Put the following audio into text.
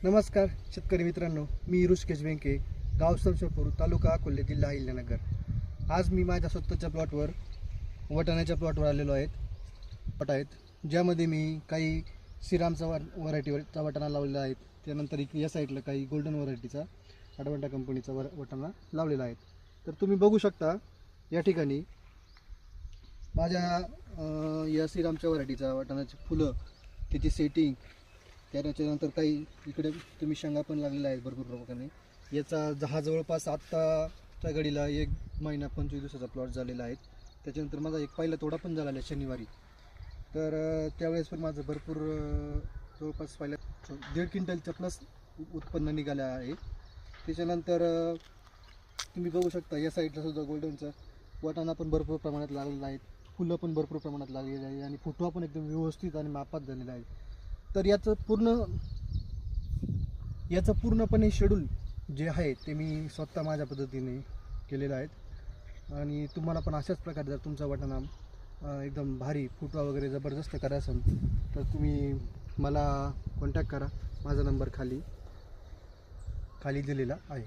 नमस्कार शेतकरी मित्रांनो, मी ऋषिकेश बेंके, गाव सरसपूर, तालुका अकोले, जिल्हा अहिल्यानगर. आज मी माझ्या स्वतःच्या प्लॉटवर वाटाण्याच्या प्लॉटवर आलेलो आहेत ज्यामध्ये मी काही श्रीरामचा व्हरायटीचा वाटाणा लावलेला आहे. त्यानंतर या साईडला काही गोल्डन व्हरायटीचा अडवंटा कंपनीचा वाटाणा लावलेला आहे. तर तुम्ही बघू शकता या ठिकाणी माझ्या या श्रीरामच्या व्हरायटीचा वाटाण्याची फुलं, त्याची सेटिंग, त्याच्यानंतर काही इकडे तुम्ही शेंगा पण लागलेल्या आहेत भरपूर प्रमाणे. याचा जवळपास आत्ताच्या घडीला 1 महिना 25 दिवसाचा प्लॉट झालेला आहे. त्याच्यानंतर माझा एक पहिला तोडा पण झालेला आहे शनिवारी. तर त्यावेळेस पण माझं भरपूर जवळपास पहिल्या 1.5 क्विंटलच्या प्लस उत्पन्न निघालं आहे. त्याच्यानंतर तुम्ही बघू शकता या साईडला सुद्धा गोल्डनचा वाटाणा पण भरपूर प्रमाणात लागलेला आहे, फुलं पण भरपूर प्रमाणात लागलेली आहे आणि फुटवा पण एकदम व्यवस्थित आणि मापात झालेला आहे. तर याचं पूर्णपणे शेड्यूल जे आहे ते मी स्वतः माझ्या पद्धतीने केलेलं आहे. आणि तुम्हाला पण अशाच प्रकारे जर तुमचा वाटाणा एकदम भारी फुटवा वगैरे जबरदस्त करायचा असेल तर तुम्ही मला कॉन्टॅक्ट करा. माझा नंबर खाली दिलेला आहे.